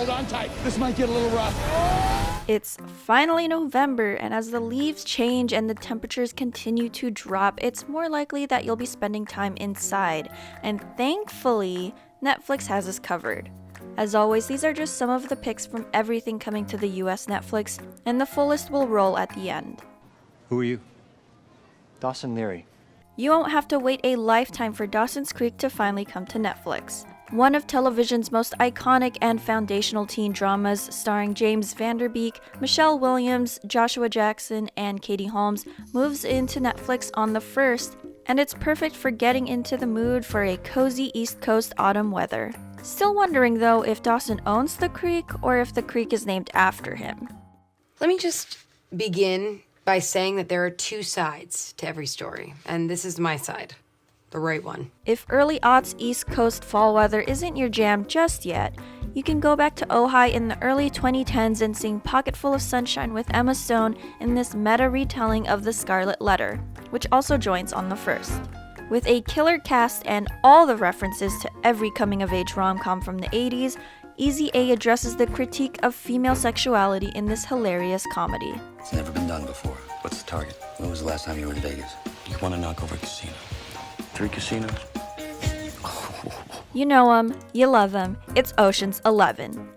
hold on tight. This might get a little rough. It's finally November, and as the leaves change and the temperatures continue to drop, it's more likely that you'll be spending time inside. And thankfully, Netflix has us covered. As always, these are just some of the picks from everything coming to the US Netflix, and the full list will roll at the end. Who are you? Dawson Leary. You won't have to wait a lifetime for Dawsons Creek to finally come to Netflix. One of television's most iconic and foundational teen dramas, starring James Van Der Beek, Michelle Williams, Joshua Jackson, and Katie Holmes, moves into Netflix on the 1st, and it's perfect for getting into the mood for a cozy East Coast autumn weather. Still wondering though if Dawson owns the creek or if the creek is named after him. Let me just begin by saying that there are two sides to every story, and this is my side, the right one. If early aughts East Coast fall weather isn't your jam just yet, you can go back to Ojai in the early 2010s and sing Pocketful of Sunshine with Emma Stone in this meta retelling of The Scarlet Letter, which also joins on the 1st. With a killer cast and all the references to every coming-of-age rom-com from the 80s, Easy A addresses the critique of female sexuality in this hilarious comedy. It's never been done before. What's the target? When was the last time you were in Vegas? You want to knock over a casino. 3 casinos? You know 'em, you love 'em, it's Ocean's 11.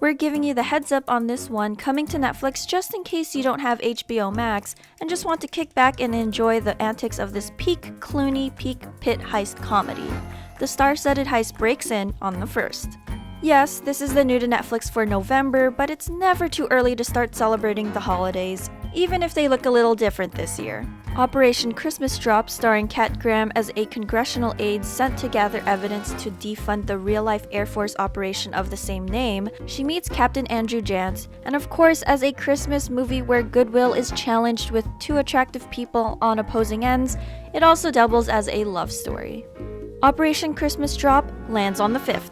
We're giving you the heads up on this one coming to Netflix just in case you don't have HBO Max and just want to kick back and enjoy the antics of this peak Clooney, peak Pitt heist comedy. The star-studded heist breaks in on the 1st. Yes, this is the new to Netflix for November, but it's never too early to start celebrating the holidays, even if they look a little different this year. Operation Christmas Drop, starring Kat Graham as a congressional aide sent to gather evidence to defund the real-life Air Force operation of the same name, she meets Captain Andrew Jantz, and of course, as a Christmas movie where goodwill is challenged with two attractive people on opposing ends, it also doubles as a love story. Operation Christmas Drop lands on the 5th.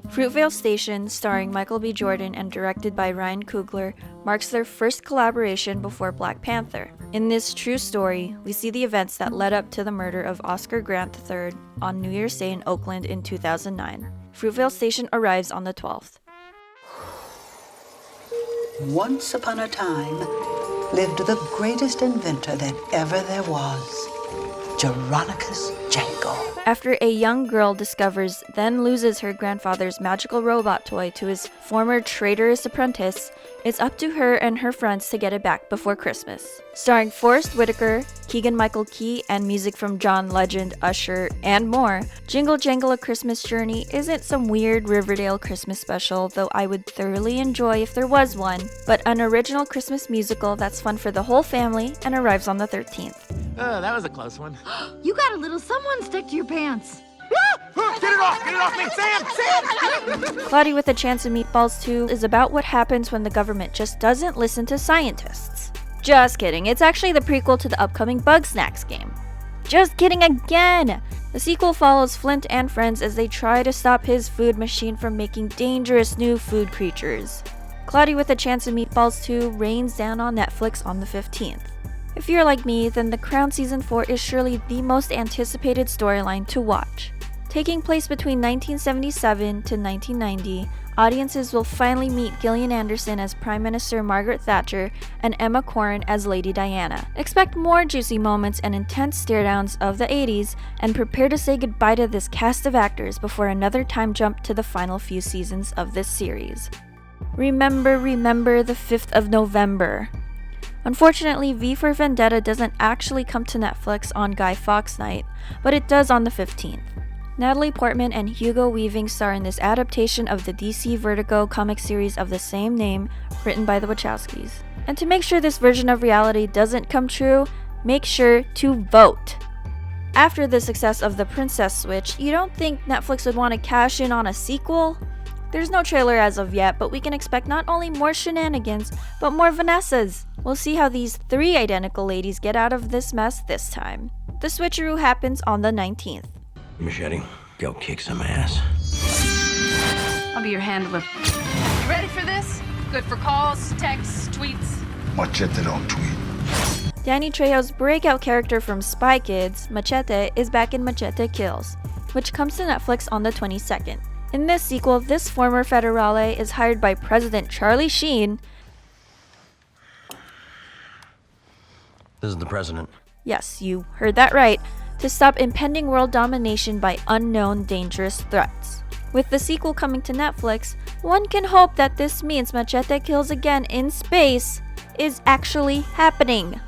Fruitvale Station, starring Michael B. Jordan and directed by Ryan Coogler, marks their first collaboration before Black Panther. In this true story, we see the events that led up to the murder of Oscar Grant III on New Year's Day in Oakland in 2009. Fruitvale Station arrives on the 12th. Once upon a time, lived the greatest inventor that ever there was, Geronicus Jango. After a young girl discovers, then loses her grandfather's magical robot toy to his former traitorous apprentice, it's up to her and her friends to get it back before Christmas. Starring Forrest Whitaker, Keegan-Michael Key, and music from John Legend, Usher, and more, Jingle Jangle A Christmas Journey isn't some weird Riverdale Christmas special, though I would thoroughly enjoy if there was one, but an original Christmas musical that's fun for the whole family and arrives on the 13th. Oh, that was a close one. You got a little someone stick to your pants. Get it off me! Sam! Cloudy with a Chance of Meatballs 2 is about what happens when the government just doesn't listen to scientists. Just kidding, it's actually the prequel to the upcoming Bugsnax game. Just kidding again! The sequel follows Flint and friends as they try to stop his food machine from making dangerous new food creatures. Cloudy with a Chance of Meatballs 2 rains down on Netflix on the 15th. If you're like me, then The Crown Season 4 is surely the most anticipated storyline to watch. Taking place between 1977 to 1990, audiences will finally meet Gillian Anderson as Prime Minister Margaret Thatcher and Emma Corrin as Lady Diana. Expect more juicy moments and intense stare-downs of the 80s, and prepare to say goodbye to this cast of actors before another time jump to the final few seasons of this series. Remember the 5th of November. Unfortunately, V for Vendetta doesn't actually come to Netflix on Guy Fawkes night, but it does on the 15th. Natalie Portman and Hugo Weaving star in this adaptation of the DC Vertigo comic series of the same name, written by the Wachowskis. And to make sure this version of reality doesn't come true, make sure to vote! After the success of the Princess Switch, you don't think Netflix would want to cash in on a sequel? There's no trailer as of yet, but we can expect not only more shenanigans, but more Vanessas. We'll see how these 3 identical ladies get out of this mess this time. The Switcheroo happens on the 19th. Machete, go kick some ass. I'll be your handler. You ready for this? Good for calls, texts, tweets. Machete don't tweet. Danny Trejo's breakout character from Spy Kids, Machete, is back in Machete Kills, which comes to Netflix on the 22nd. In this sequel, this former federale is hired by President Charlie Sheen. This is the president. Yes, you heard that right. To stop impending world domination by unknown dangerous threats. With the sequel coming to Netflix, one can hope that this means Machete Kills Again in Space is actually happening.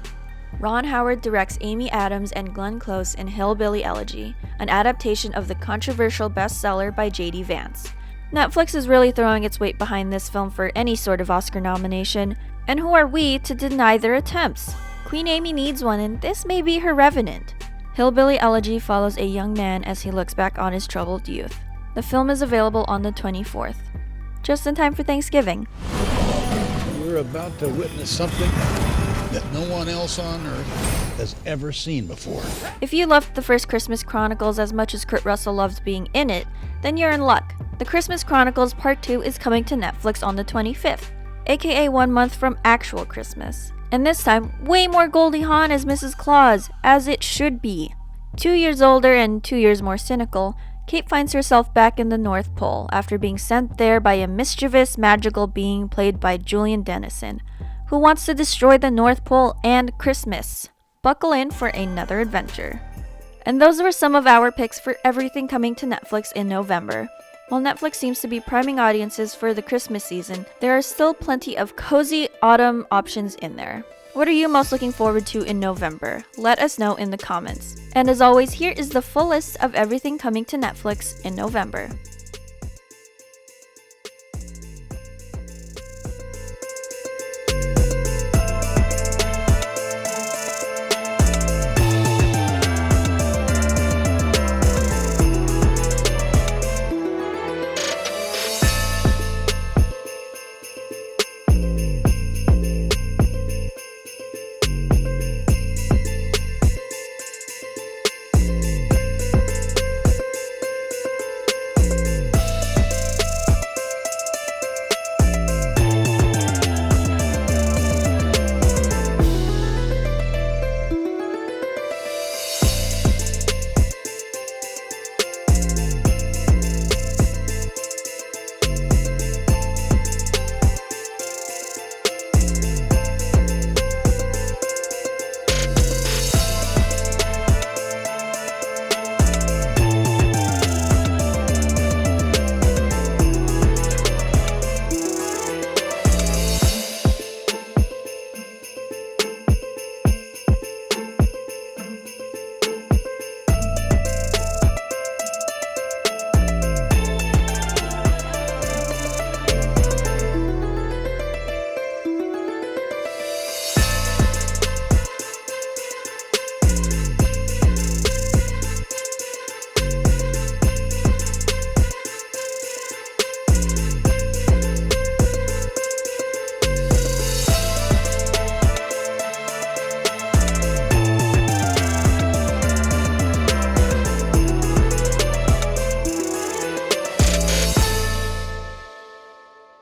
Ron Howard directs Amy Adams and Glenn Close in Hillbilly Elegy, an adaptation of the controversial bestseller by J.D. Vance. Netflix is really throwing its weight behind this film for any sort of Oscar nomination, and who are we to deny their attempts? Queen Amy needs one, and this may be her revenant. Hillbilly Elegy follows a young man as he looks back on his troubled youth. The film is available on the 24th, just in time for Thanksgiving. You're about to witness something that no one else on Earth has ever seen before. If you loved the first Christmas Chronicles as much as Kurt Russell loved being in it, then you're in luck. The Christmas Chronicles Part 2 is coming to Netflix on the 25th, aka 1 month from actual Christmas. And this time, way more Goldie Hawn as Mrs. Claus, as it should be. 2 years older and 2 years more cynical, Kate finds herself back in the North Pole after being sent there by a mischievous, magical being played by Julian Dennison, who wants to destroy the North Pole and Christmas. Buckle in for another adventure. And those were some of our picks for everything coming to Netflix in November. While Netflix seems to be priming audiences for the Christmas season, there are still plenty of cozy autumn options in there. What are you most looking forward to in November? Let us know in the comments. And as always, here is the full list of everything coming to Netflix in November.